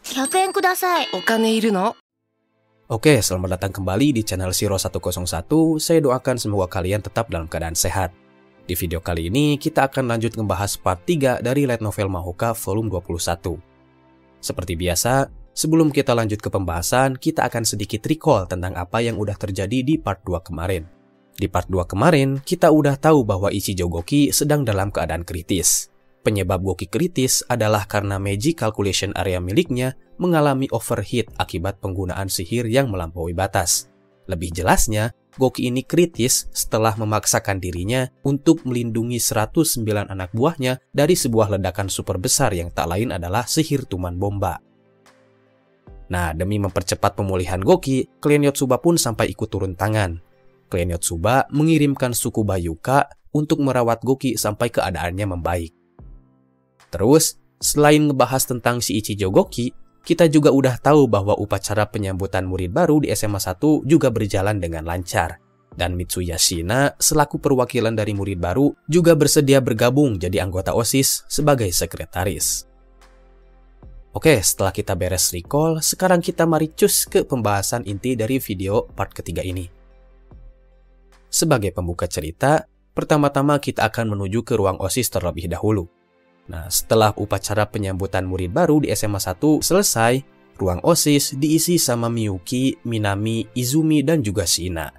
100円ください。お金いるの? Oke, selamat datang kembali di channel Shiro 101. Saya doakan semoga kalian tetap dalam keadaan sehat. Di video kali ini, kita akan lanjut ngebahas part 3 dari light novel Mahoka volume 21. Seperti biasa, sebelum kita lanjut ke pembahasan, kita akan sedikit recall tentang apa yang udah terjadi di part 2 kemarin. Di part 2 kemarin, kita udah tahu bahwa Ichijo Goki sedang dalam keadaan kritis. Penyebab Goki kritis adalah karena Magic Calculation Area miliknya mengalami overheat akibat penggunaan sihir yang melampaui batas. Lebih jelasnya, Goki ini kritis setelah memaksakan dirinya untuk melindungi 109 anak buahnya dari sebuah ledakan super besar yang tak lain adalah sihir tuman bomba. Nah, demi mempercepat pemulihan Goki, klan Yotsuba pun sampai ikut turun tangan. Klan Yotsuba mengirimkan suku Bayuka untuk merawat Goki sampai keadaannya membaik. Terus, selain ngebahas tentang si Ichijo Goki, kita juga udah tahu bahwa upacara penyambutan murid baru di SMA 1 juga berjalan dengan lancar. Dan Mitsuya Shina, selaku perwakilan dari murid baru, juga bersedia bergabung jadi anggota OSIS sebagai sekretaris. Oke, setelah kita beres recall, sekarang kita mari cus ke pembahasan inti dari video part ketiga ini. Sebagai pembuka cerita, pertama-tama kita akan menuju ke ruang OSIS terlebih dahulu. Nah, setelah upacara penyambutan murid baru di SMA 1 selesai, ruang OSIS diisi sama Miyuki, Minami, Izumi, dan juga Shina.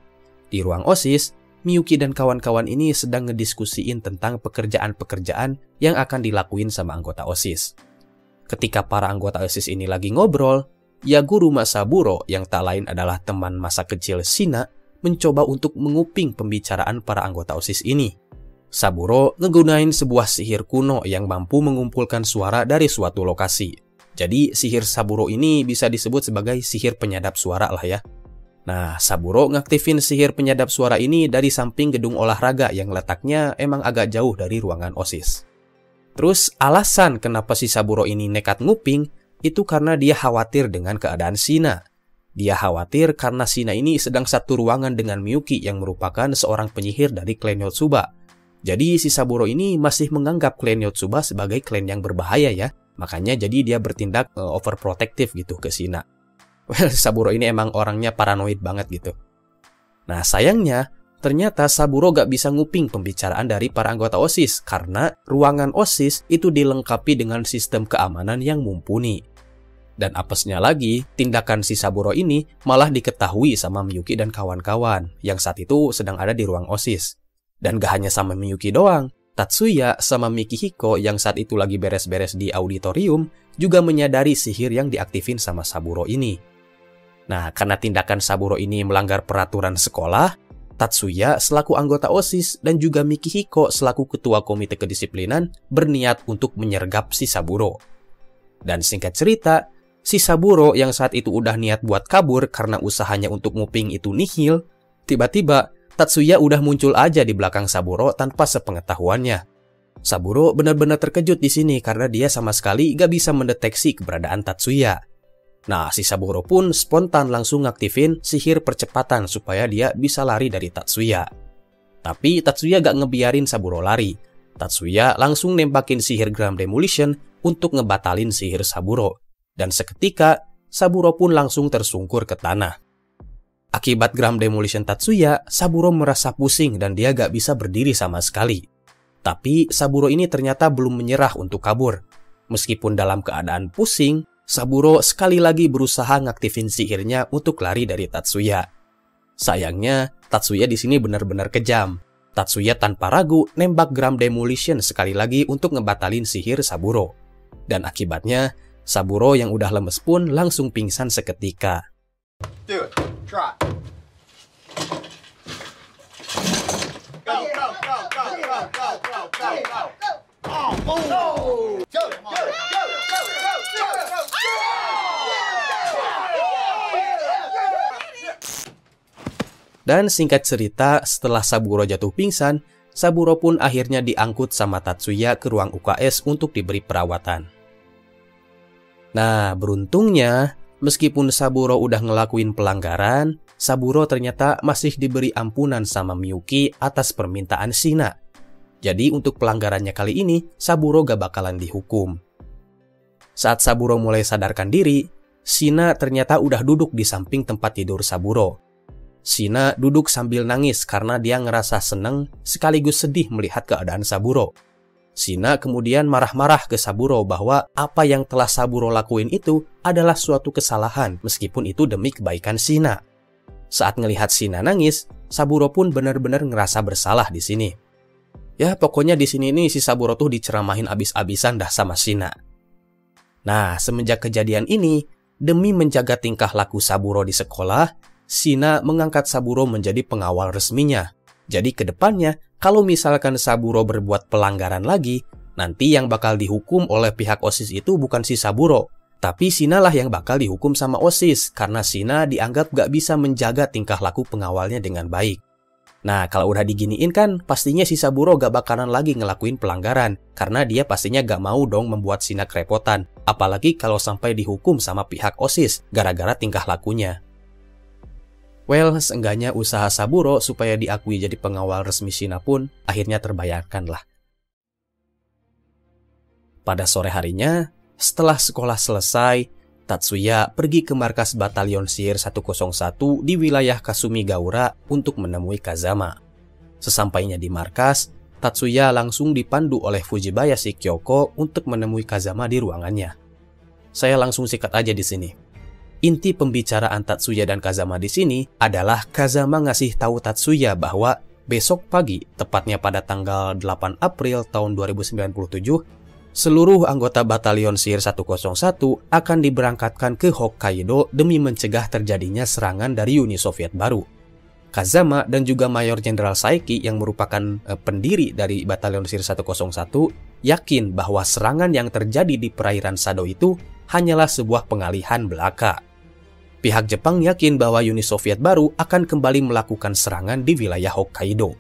Di ruang OSIS, Miyuki dan kawan-kawan ini sedang ngediskusiin tentang pekerjaan-pekerjaan yang akan dilakuin sama anggota OSIS. Ketika para anggota OSIS ini lagi ngobrol, Yaguru Masaburo yang tak lain adalah teman masa kecil Shina mencoba untuk menguping pembicaraan para anggota OSIS ini. Saburo ngegunain sebuah sihir kuno yang mampu mengumpulkan suara dari suatu lokasi. Jadi sihir Saburo ini bisa disebut sebagai sihir penyadap suara lah ya. Nah, Saburo ngaktifin sihir penyadap suara ini dari samping gedung olahraga yang letaknya emang agak jauh dari ruangan OSIS. Terus alasan kenapa si Saburo ini nekat nguping itu karena dia khawatir dengan keadaan Shina. Dia khawatir karena Shina ini sedang satu ruangan dengan Miyuki yang merupakan seorang penyihir dari klan Yotsuba. Jadi si Saburo ini masih menganggap klan Yotsuba sebagai klan yang berbahaya ya. Makanya jadi dia bertindak overprotective gitu ke Shina. Well, Saburo ini emang orangnya paranoid banget gitu. Nah sayangnya, ternyata Saburo gak bisa nguping pembicaraan dari para anggota OSIS. Karena ruangan OSIS itu dilengkapi dengan sistem keamanan yang mumpuni. Dan apesnya lagi, tindakan si Saburo ini malah diketahui sama Miyuki dan kawan-kawan yang saat itu sedang ada di ruang OSIS. Dan gak hanya sama Miyuki doang, Tatsuya sama Mikihiko yang saat itu lagi beres-beres di auditorium juga menyadari sihir yang diaktifin sama Saburo ini. Nah, karena tindakan Saburo ini melanggar peraturan sekolah, Tatsuya selaku anggota OSIS dan juga Mikihiko selaku ketua komite kedisiplinan berniat untuk menyergap si Saburo. Dan singkat cerita, si Saburo yang saat itu udah niat buat kabur karena usahanya untuk nguping itu nihil, tiba-tiba Tatsuya udah muncul aja di belakang Saburo tanpa sepengetahuannya. Saburo benar-benar terkejut di sini karena dia sama sekali gak bisa mendeteksi keberadaan Tatsuya. Nah, si Saburo pun spontan langsung ngaktifin sihir percepatan supaya dia bisa lari dari Tatsuya. Tapi Tatsuya gak ngebiarin Saburo lari. Tatsuya langsung nembakin sihir Gram Demolition untuk ngebatalin sihir Saburo. Dan seketika, Saburo pun langsung tersungkur ke tanah. Akibat Gram Demolition Tatsuya, Saburo merasa pusing dan dia gak bisa berdiri sama sekali. Tapi Saburo ini ternyata belum menyerah untuk kabur. Meskipun dalam keadaan pusing, Saburo sekali lagi berusaha ngaktifin sihirnya untuk lari dari Tatsuya. Sayangnya, Tatsuya di sini benar-benar kejam. Tatsuya tanpa ragu nembak Gram Demolition sekali lagi untuk ngebatalin sihir Saburo. Dan akibatnya, Saburo yang udah lemes pun langsung pingsan seketika. Do it. Try. Go, go, go, go, go, go, go, go, go. Oh, oh. Go, go, go, go, go, go, go. Dan singkat cerita, setelah Saburo jatuh pingsan, Saburo pun akhirnya diangkut sama Tatsuya ke ruang UKS untuk diberi perawatan. Nah, beruntungnya, meskipun Saburo udah ngelakuin pelanggaran, Saburo ternyata masih diberi ampunan sama Miyuki atas permintaan Shina. Jadi untuk pelanggarannya kali ini, Saburo gak bakalan dihukum. Saat Saburo mulai sadarkan diri, Shina ternyata udah duduk di samping tempat tidur Saburo. Shina duduk sambil nangis karena dia ngerasa seneng sekaligus sedih melihat keadaan Saburo. Shina kemudian marah-marah ke Saburo bahwa apa yang telah Saburo lakuin itu adalah suatu kesalahan meskipun itu demi kebaikan Shina. Saat ngelihat Shina nangis, Saburo pun benar-benar ngerasa bersalah di sini. Ya pokoknya di sini nih si Saburo tuh diceramahin abis-abisan dah sama Shina. Nah, semenjak kejadian ini, demi menjaga tingkah laku Saburo di sekolah, Shina mengangkat Saburo menjadi pengawal resminya. Jadi ke depannya, kalau misalkan Saburo berbuat pelanggaran lagi, nanti yang bakal dihukum oleh pihak OSIS itu bukan si Saburo, tapi Shina lah yang bakal dihukum sama OSIS karena Shina dianggap gak bisa menjaga tingkah laku pengawalnya dengan baik. Nah, kalau udah diginiin kan, pastinya si Saburo gak bakalan lagi ngelakuin pelanggaran, karena dia pastinya gak mau dong membuat Shina kerepotan, apalagi kalau sampai dihukum sama pihak OSIS, gara-gara tingkah lakunya. Well, seenggaknya usaha Saburo supaya diakui jadi pengawal resmi Shina pun akhirnya terbayarkan lah. Pada sore harinya, setelah sekolah selesai, Tatsuya pergi ke markas Batalion Sihir 101 di wilayah Kasumigaura untuk menemui Kazama. Sesampainya di markas, Tatsuya langsung dipandu oleh Fujibayashi Kyoko untuk menemui Kazama di ruangannya. Saya langsung sikat aja di sini. Inti pembicaraan Tatsuya dan Kazama di sini adalah Kazama ngasih tahu Tatsuya bahwa besok pagi, tepatnya pada tanggal 8 April tahun 2097, seluruh anggota Batalion Sihir 101 akan diberangkatkan ke Hokkaido demi mencegah terjadinya serangan dari Uni Soviet baru. Kazama dan juga Mayor Jenderal Saeki yang merupakan pendiri dari Batalion Sihir 101 yakin bahwa serangan yang terjadi di perairan Sado itu hanyalah sebuah pengalihan belaka. Pihak Jepang yakin bahwa Uni Soviet baru akan kembali melakukan serangan di wilayah Hokkaido.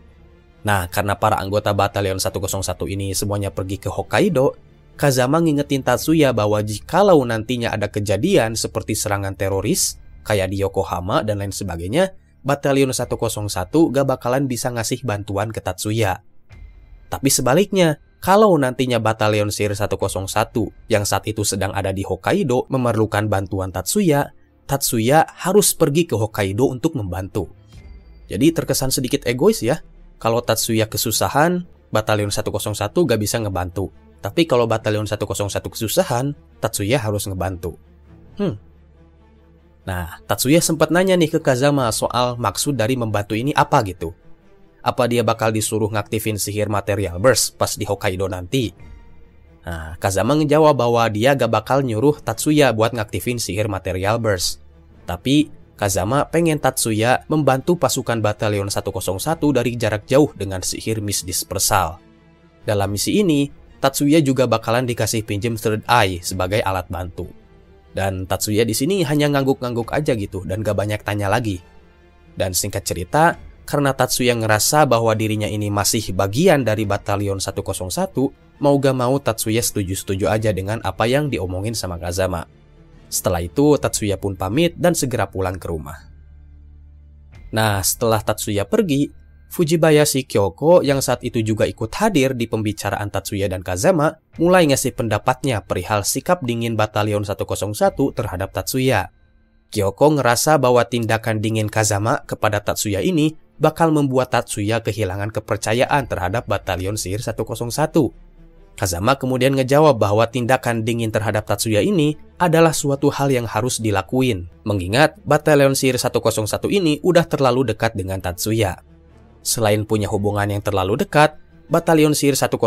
Nah, karena para anggota Batalion 101 ini semuanya pergi ke Hokkaido, Kazama ngingetin Tatsuya bahwa jikalau nantinya ada kejadian seperti serangan teroris, kayak di Yokohama dan lain sebagainya, Batalion 101 gak bakalan bisa ngasih bantuan ke Tatsuya. Tapi sebaliknya, kalau nantinya Batalion Sihir 101 yang saat itu sedang ada di Hokkaido memerlukan bantuan Tatsuya, Tatsuya harus pergi ke Hokkaido untuk membantu. Jadi terkesan sedikit egois ya. Kalau Tatsuya kesusahan, Batalion 101 gak bisa ngebantu. Tapi kalau Batalion 101 kesusahan, Tatsuya harus ngebantu. Nah, Tatsuya sempat nanya nih ke Kazama soal maksud dari membantu ini apa gitu. Apa dia bakal disuruh ngaktifin sihir Material Burst pas di Hokkaido nanti? Nah, Kazama ngejawab bahwa dia gak bakal nyuruh Tatsuya buat ngaktifin sihir Material Burst. Tapi Kazama pengen Tatsuya membantu pasukan Batalion 101 dari jarak jauh dengan sihir Mist Dispersal. Dalam misi ini, Tatsuya juga bakalan dikasih pinjem Third Eye sebagai alat bantu. Dan Tatsuya di sini hanya ngangguk-ngangguk aja gitu dan gak banyak tanya lagi. Dan singkat cerita, karena Tatsuya ngerasa bahwa dirinya ini masih bagian dari Batalion 101, mau gak mau Tatsuya setuju-setuju aja dengan apa yang diomongin sama Kazama. Setelah itu, Tatsuya pun pamit dan segera pulang ke rumah. Nah, setelah Tatsuya pergi, Fujibayashi Kyoko yang saat itu juga ikut hadir di pembicaraan Tatsuya dan Kazama mulai ngasih pendapatnya perihal sikap dingin Batalion 101 terhadap Tatsuya. Kyoko ngerasa bahwa tindakan dingin Kazama kepada Tatsuya ini bakal membuat Tatsuya kehilangan kepercayaan terhadap Batalion Sihir 101. Kazama kemudian ngejawab bahwa tindakan dingin terhadap Tatsuya ini adalah suatu hal yang harus dilakuin, mengingat Batalion Sihir 101 ini udah terlalu dekat dengan Tatsuya. Selain punya hubungan yang terlalu dekat, Batalion Sihir 101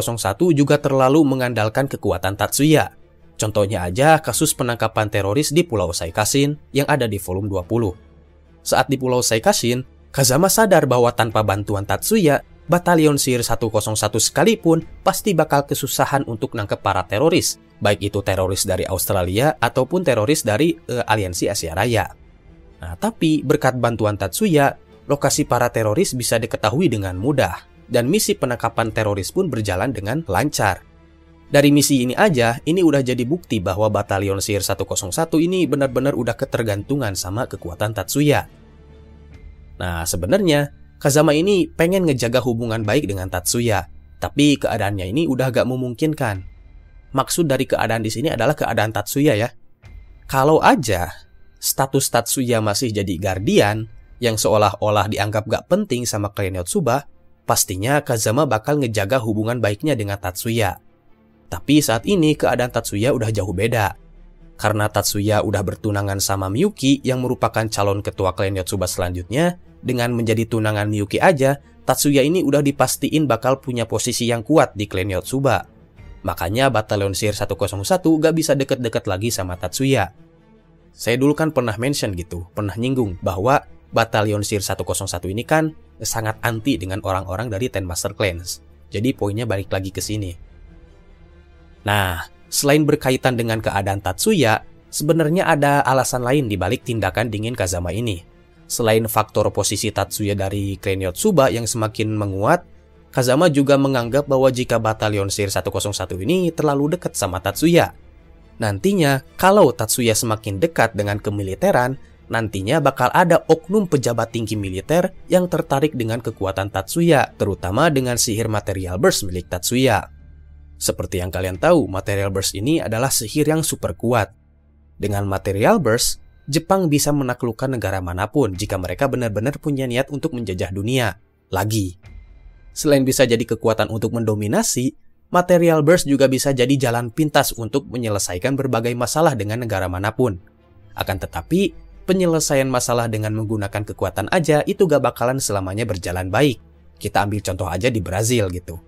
juga terlalu mengandalkan kekuatan Tatsuya. Contohnya aja kasus penangkapan teroris di Pulau Saikashin yang ada di volume 20. Saat di Pulau Saikashin, Kazama sadar bahwa tanpa bantuan Tatsuya, Batalion Sihir 101 sekalipun pasti bakal kesusahan untuk nangkep para teroris, baik itu teroris dari Australia ataupun teroris dari Aliansi Asia Raya. Nah, tapi berkat bantuan Tatsuya, lokasi para teroris bisa diketahui dengan mudah, dan misi penangkapan teroris pun berjalan dengan lancar. Dari misi ini aja, ini udah jadi bukti bahwa Batalion Sihir 101 ini benar-benar udah ketergantungan sama kekuatan Tatsuya. Nah, sebenarnya Kazama ini pengen ngejaga hubungan baik dengan Tatsuya, tapi keadaannya ini udah gak memungkinkan. maksud dari keadaan di sini adalah keadaan Tatsuya ya. Kalau aja status Tatsuya masih jadi guardian yang seolah-olah dianggap gak penting sama klan Yotsuba, pastinya Kazama bakal ngejaga hubungan baiknya dengan Tatsuya. Tapi saat ini keadaan Tatsuya udah jauh beda. Karena Tatsuya udah bertunangan sama Miyuki yang merupakan calon ketua klan Yotsuba selanjutnya, dengan menjadi tunangan Miyuki aja, Tatsuya ini udah dipastiin bakal punya posisi yang kuat di klan Yotsuba. Makanya Batalion Sihir 101 gak bisa deket-deket lagi sama Tatsuya. Saya dulu kan pernah mention gitu, pernah nyinggung bahwa Batalion Sihir 101 ini kan sangat anti dengan orang-orang dari Ten Master Clans. Jadi poinnya balik lagi ke sini. Nah, selain berkaitan dengan keadaan Tatsuya, sebenarnya ada alasan lain di balik tindakan dingin Kazama ini. Selain faktor posisi Tatsuya dari klan Yotsuba yang semakin menguat, Kazama juga menganggap bahwa jika Batalion Sihir 101 ini terlalu dekat sama Tatsuya. Nantinya, kalau Tatsuya semakin dekat dengan kemiliteran, nantinya bakal ada oknum pejabat tinggi militer yang tertarik dengan kekuatan Tatsuya, terutama dengan sihir Material Burst milik Tatsuya. Seperti yang kalian tahu, Material Burst ini adalah sihir yang super kuat. Dengan Material Burst, Jepang bisa menaklukkan negara manapun jika mereka benar-benar punya niat untuk menjajah dunia. Lagi, selain bisa jadi kekuatan untuk mendominasi, Material Burst juga bisa jadi jalan pintas untuk menyelesaikan berbagai masalah dengan negara manapun. Akan tetapi, penyelesaian masalah dengan menggunakan kekuatan aja itu gak bakalan selamanya berjalan baik. Kita ambil contoh aja di Brazil gitu.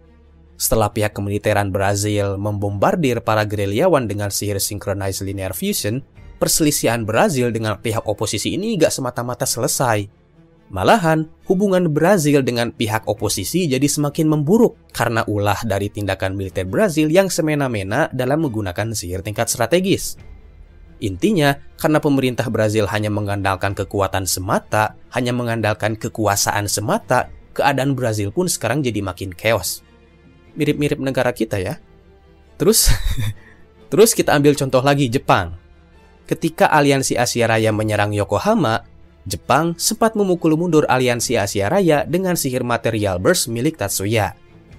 Setelah pihak kemiliteran Brazil membombardir para gerilyawan dengan sihir Synchronized Linear Fusion, perselisihan Brazil dengan pihak oposisi ini gak semata-mata selesai. Malahan, hubungan Brazil dengan pihak oposisi jadi semakin memburuk karena ulah dari tindakan militer Brazil yang semena-mena dalam menggunakan sihir tingkat strategis. Intinya, karena pemerintah Brazil hanya mengandalkan kekuatan semata, hanya mengandalkan kekuasaan semata, keadaan Brazil pun sekarang jadi makin chaos. Mirip-mirip negara kita ya. Terus kita ambil contoh lagi Jepang. Ketika Aliansi Asia Raya menyerang Yokohama, Jepang sempat memukul mundur Aliansi Asia Raya dengan sihir Material Burst milik Tatsuya.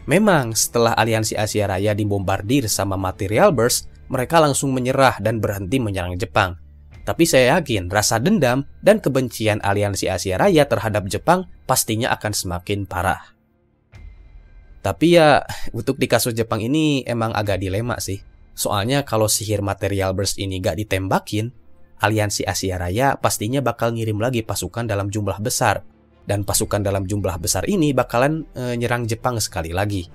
Memang setelah Aliansi Asia Raya dibombardir sama Material Burst, mereka langsung menyerah dan berhenti menyerang Jepang. Tapi saya yakin rasa dendam dan kebencian Aliansi Asia Raya terhadap Jepang pastinya akan semakin parah. Tapi ya, untuk di kasus Jepang ini emang agak dilema sih. Soalnya kalau sihir Material Burst ini gak ditembakin, Aliansi Asia Raya pastinya bakal ngirim lagi pasukan dalam jumlah besar. Dan pasukan dalam jumlah besar ini bakalan nyerang Jepang sekali lagi.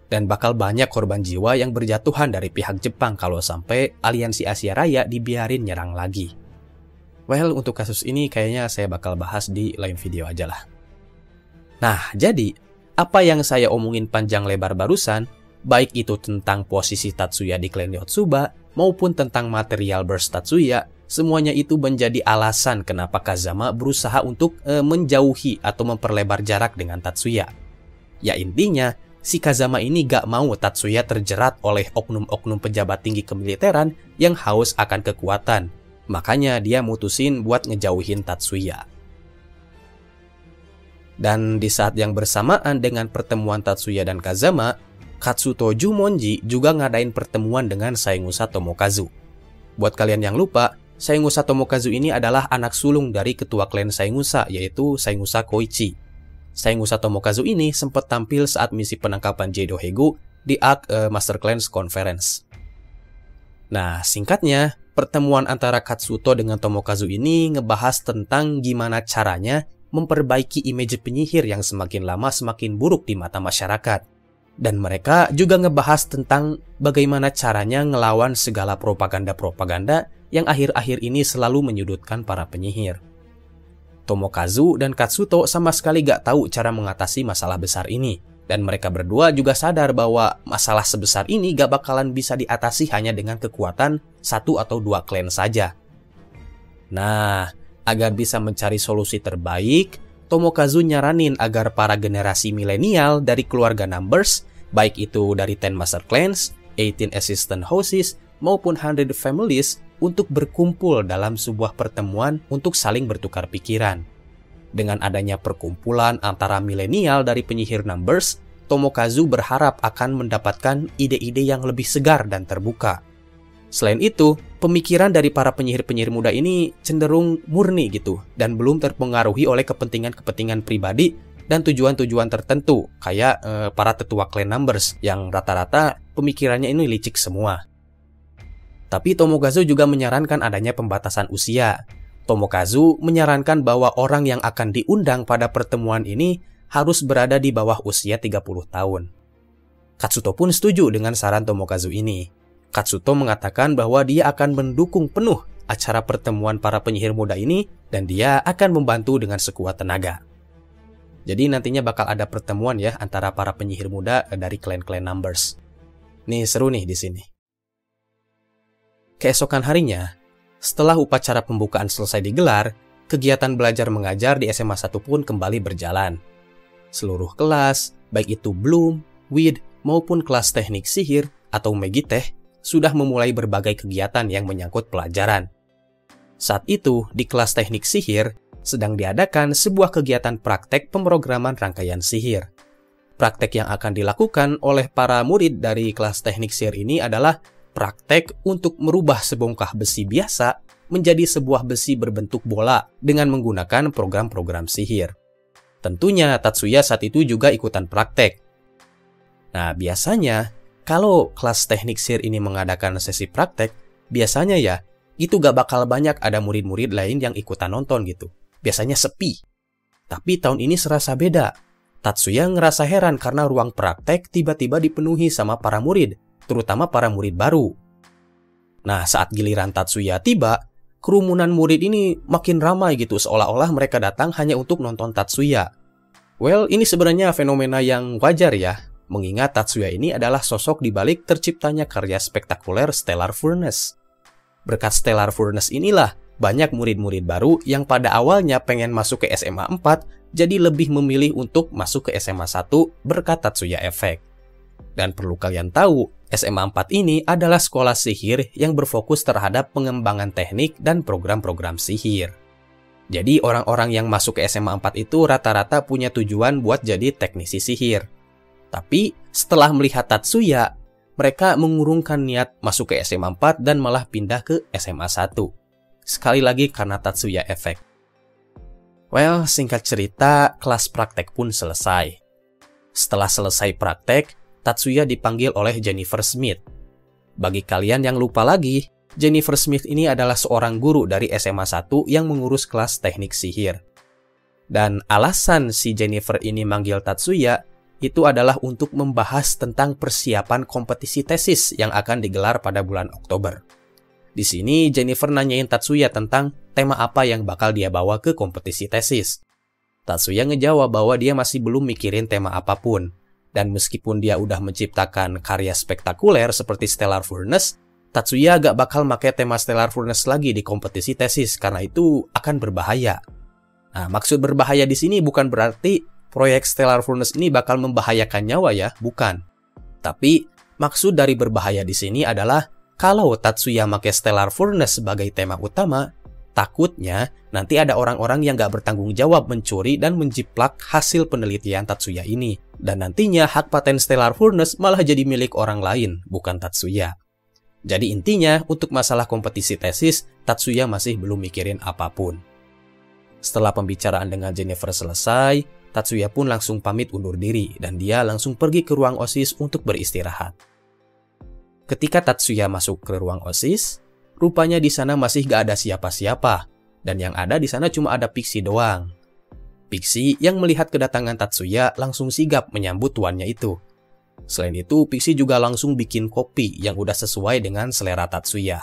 Dan bakal banyak korban jiwa yang berjatuhan dari pihak Jepang kalau sampai Aliansi Asia Raya dibiarin nyerang lagi. Well, untuk kasus ini kayaknya saya bakal bahas di lain video aja lah. Nah, jadi apa yang saya omongin panjang lebar barusan, baik itu tentang posisi Tatsuya di klan Yotsuba maupun tentang Material Burst Tatsuya, semuanya itu menjadi alasan kenapa Kazama berusaha untuk menjauhi atau memperlebar jarak dengan Tatsuya. Ya intinya, si Kazama ini gak mau Tatsuya terjerat oleh oknum-oknum pejabat tinggi kemiliteran yang haus akan kekuatan. Makanya dia mutusin buat ngejauhin Tatsuya. Dan di saat yang bersamaan dengan pertemuan Tatsuya dan Kazama, Katsuto Jumonji juga ngadain pertemuan dengan Saengusa Tomokazu. Buat kalian yang lupa, Saengusa Tomokazu ini adalah anak sulung dari ketua klan Saengusa, yaitu Saengusa Koichi. Saengusa Tomokazu ini sempat tampil saat misi penangkapan Jeido Hego di arc Master Clans Conference. Nah, singkatnya, pertemuan antara Katsuto dengan Tomokazu ini ngebahas tentang gimana caranya memperbaiki image penyihir yang semakin lama semakin buruk di mata masyarakat. Dan mereka juga ngebahas tentang bagaimana caranya ngelawan segala propaganda-propaganda yang akhir-akhir ini selalu menyudutkan para penyihir. Tomokazu dan Katsuto sama sekali gak tahu cara mengatasi masalah besar ini. Dan mereka berdua juga sadar bahwa masalah sebesar ini gak bakalan bisa diatasi hanya dengan kekuatan satu atau dua klan saja. Nah, agar bisa mencari solusi terbaik, Tomokazu nyaranin agar para generasi milenial dari keluarga Numbers, baik itu dari Ten Master Clans, 18 Assistant Houses, maupun 100 Families, untuk berkumpul dalam sebuah pertemuan untuk saling bertukar pikiran. Dengan adanya perkumpulan antara milenial dari penyihir Numbers, Tomokazu berharap akan mendapatkan ide-ide yang lebih segar dan terbuka. Selain itu, pemikiran dari para penyihir-penyihir muda ini cenderung murni gitu, dan belum terpengaruhi oleh kepentingan-kepentingan pribadi dan tujuan-tujuan tertentu, kayak para tetua clan numbers yang rata-rata pemikirannya ini licik semua. Tapi Tomokazu juga menyarankan adanya pembatasan usia. Tomokazu menyarankan bahwa orang yang akan diundang pada pertemuan ini harus berada di bawah usia 30 tahun. Katsuto pun setuju dengan saran Tomokazu ini. Katsuto mengatakan bahwa dia akan mendukung penuh acara pertemuan para penyihir muda ini dan dia akan membantu dengan sekuat tenaga. Jadi nantinya bakal ada pertemuan ya antara para penyihir muda dari klan-klan numbers. Nih seru nih di sini. Keesokan harinya, setelah upacara pembukaan selesai digelar, kegiatan belajar mengajar di SMA 1 pun kembali berjalan. Seluruh kelas, baik itu Bloom, Weed, maupun kelas teknik sihir atau Megitech, sudah memulai berbagai kegiatan yang menyangkut pelajaran. Saat itu, di kelas teknik sihir, sedang diadakan sebuah kegiatan praktek pemrograman rangkaian sihir. Praktek yang akan dilakukan oleh para murid dari kelas teknik sihir ini adalah praktek untuk merubah sebongkah besi biasa menjadi sebuah besi berbentuk bola dengan menggunakan program-program sihir. Tentunya Tatsuya saat itu juga ikutan praktek. Nah, biasanya kalau kelas teknik sihir ini mengadakan sesi praktek, biasanya ya, itu gak bakal banyak ada murid-murid lain yang ikutan nonton gitu. Biasanya sepi. Tapi tahun ini serasa beda. Tatsuya ngerasa heran karena ruang praktek tiba-tiba dipenuhi sama para murid, terutama para murid baru. Nah, saat giliran Tatsuya tiba, kerumunan murid ini makin ramai gitu, seolah-olah mereka datang hanya untuk nonton Tatsuya. Well, ini sebenarnya fenomena yang wajar ya, mengingat Tatsuya ini adalah sosok di balik terciptanya karya spektakuler Stellar Furnace. Berkat Stellar Furnace inilah, banyak murid-murid baru yang pada awalnya pengen masuk ke SMA 4, jadi lebih memilih untuk masuk ke SMA 1 berkat Tatsuya Effect. Dan perlu kalian tahu, SMA 4 ini adalah sekolah sihir yang berfokus terhadap pengembangan teknik dan program-program sihir. Jadi orang-orang yang masuk ke SMA 4 itu rata-rata punya tujuan buat jadi teknisi sihir. Tapi setelah melihat Tatsuya, mereka mengurungkan niat masuk ke SMA 4 dan malah pindah ke SMA 1. Sekali lagi karena Tatsuya Effect. Well, singkat cerita, kelas praktek pun selesai. Setelah selesai praktek, Tatsuya dipanggil oleh Jennifer Smith. Bagi kalian yang lupa lagi, Jennifer Smith ini adalah seorang guru dari SMA 1 yang mengurus kelas teknik sihir. Dan alasan si Jennifer ini manggil Tatsuya itu adalah untuk membahas tentang persiapan kompetisi tesis yang akan digelar pada bulan Oktober. Di sini Jennifer nanyain Tatsuya tentang tema apa yang bakal dia bawa ke kompetisi tesis. Tatsuya ngejawab bahwa dia masih belum mikirin tema apapun. Dan meskipun dia udah menciptakan karya spektakuler seperti Stellar Furnace, Tatsuya gak bakal pakai tema Stellar Furnace lagi di kompetisi tesis karena itu akan berbahaya. Nah, maksud berbahaya di sini bukan berarti proyek Stellar Furnace ini bakal membahayakan nyawa ya, bukan. Tapi maksud dari berbahaya di sini adalah kalau Tatsuya pakai Stellar Furnace sebagai tema utama, takutnya nanti ada orang-orang yang gak bertanggung jawab mencuri dan menjiplak hasil penelitian Tatsuya ini. Dan nantinya hak paten Stellar Furnace malah jadi milik orang lain, bukan Tatsuya. Jadi intinya, untuk masalah kompetisi tesis, Tatsuya masih belum mikirin apapun. Setelah pembicaraan dengan Jennifer selesai, Tatsuya pun langsung pamit undur diri dan dia langsung pergi ke ruang OSIS untuk beristirahat. Ketika Tatsuya masuk ke ruang OSIS, rupanya di sana masih gak ada siapa-siapa, dan yang ada di sana cuma ada Pixie doang. Pixie yang melihat kedatangan Tatsuya langsung sigap menyambut tuannya itu. Selain itu, Pixie juga langsung bikin kopi yang udah sesuai dengan selera Tatsuya.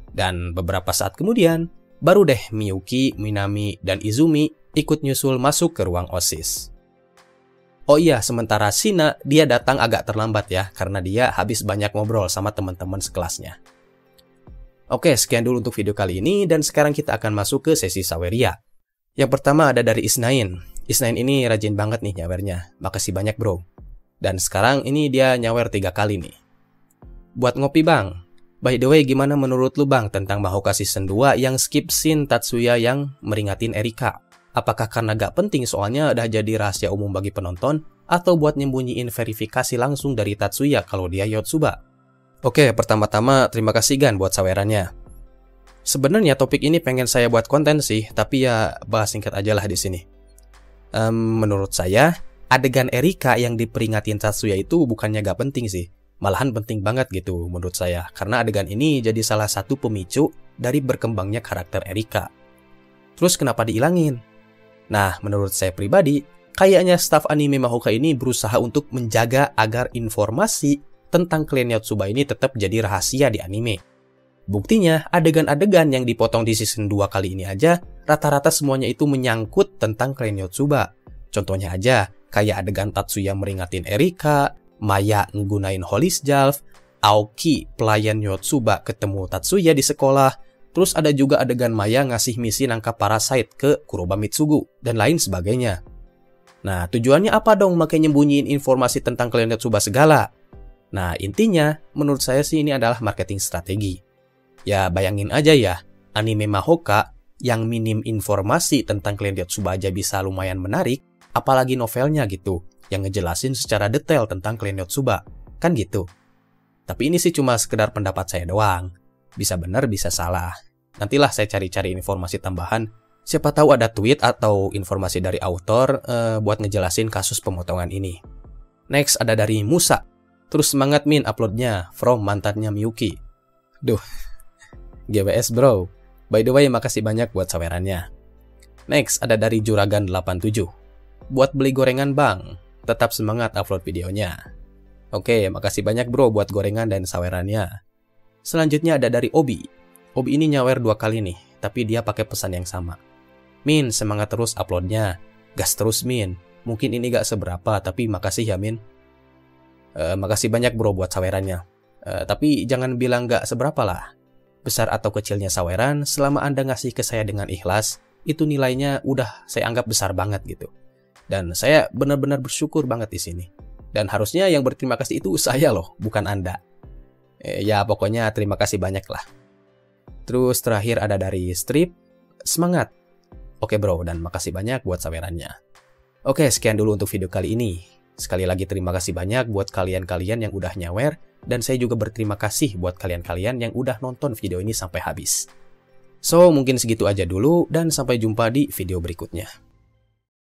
Dan beberapa saat kemudian, baru deh Miyuki, Minami, dan Izumi ikut nyusul masuk ke ruang OSIS. Oh iya, sementara Shina, dia datang agak terlambat ya, karena dia habis banyak ngobrol sama teman-teman sekelasnya. Oke, sekian dulu untuk video kali ini, dan sekarang kita akan masuk ke sesi Saweria. Yang pertama ada dari Isnain. Isnain ini rajin banget nih nyawernya. Makasih banyak bro. Dan sekarang ini dia nyawer 3 kali nih. Buat ngopi bang. By the way, gimana menurut lu bang tentang Mahoka Season 2 yang skip scene Tatsuya yang meringatin Erika? Apakah karena gak penting soalnya udah jadi rahasia umum bagi penonton? atau buat nyembunyiin verifikasi langsung dari Tatsuya kalau dia Yotsuba? Oke, pertama-tama terima kasih Gan buat sawerannya. Sebenarnya topik ini pengen saya buat konten sih, tapi ya bahas singkat aja lah di sini. Menurut saya, adegan Erika yang diperingatin Tatsuya itu bukannya gak penting sih. Malahan penting banget gitu menurut saya, karena adegan ini jadi salah satu pemicu dari berkembangnya karakter Erika. Terus kenapa diilangin? Nah, menurut saya pribadi, kayaknya staf anime Mahoka ini berusaha untuk menjaga agar informasi tentang klan Yotsuba ini tetap jadi rahasia di anime. Buktinya, adegan-adegan yang dipotong di season 2 kali ini aja, rata-rata semuanya itu menyangkut tentang klan Yotsuba. Contohnya aja, kayak adegan Tatsuya meringatin Erika, Maya nggunain Holy Sjalf, Aoki, pelayan Yotsuba ketemu Tatsuya di sekolah, terus ada juga adegan Maya ngasih misi nangkap parasite ke Kuroba Mitsugu, dan lain sebagainya. Nah, tujuannya apa dong makai nyembunyiin informasi tentang klan Yotsuba segala? Nah, intinya, menurut saya sih ini adalah marketing strategi. Ya, bayangin aja ya, anime Mahoka yang minim informasi tentang klan Yotsuba aja bisa lumayan menarik, apalagi novelnya gitu, yang ngejelasin secara detail tentang klan Yotsuba, kan gitu. Tapi ini sih cuma sekedar pendapat saya doang. Bisa benar, bisa salah. Nantilah saya cari-cari informasi tambahan. Siapa tahu ada tweet atau informasi dari author buat ngejelasin kasus pemotongan ini. Next ada dari Musa. Terus semangat Min uploadnya, from mantannya Miyuki. Duh, GWS bro. By the way, makasih banyak buat sawerannya. Next ada dari Juragan87. Buat beli gorengan bang, tetap semangat upload videonya. Oke, makasih banyak bro buat gorengan dan sawerannya. Selanjutnya ada dari Obi. Obi ini nyawer 2 kali nih, tapi dia pakai pesan yang sama. Min, semangat terus uploadnya. Gas terus Min. Mungkin ini gak seberapa, tapi makasih ya Min. Makasih banyak bro buat sawerannya. Tapi jangan bilang gak seberapa lah. Besar atau kecilnya saweran, selama Anda ngasih ke saya dengan ikhlas, itu nilainya udah saya anggap besar banget gitu. Dan saya benar-benar bersyukur banget di sini. Dan harusnya yang berterima kasih itu saya loh, bukan Anda. Ya pokoknya terima kasih banyak lah. Terus terakhir ada dari Strip. Semangat. Oke bro, dan makasih banyak buat sawerannya. Oke, sekian dulu untuk video kali ini. Sekali lagi terima kasih banyak buat kalian-kalian yang udah nyawer. Dan saya juga berterima kasih buat kalian-kalian yang udah nonton video ini sampai habis. So, mungkin segitu aja dulu dan sampai jumpa di video berikutnya.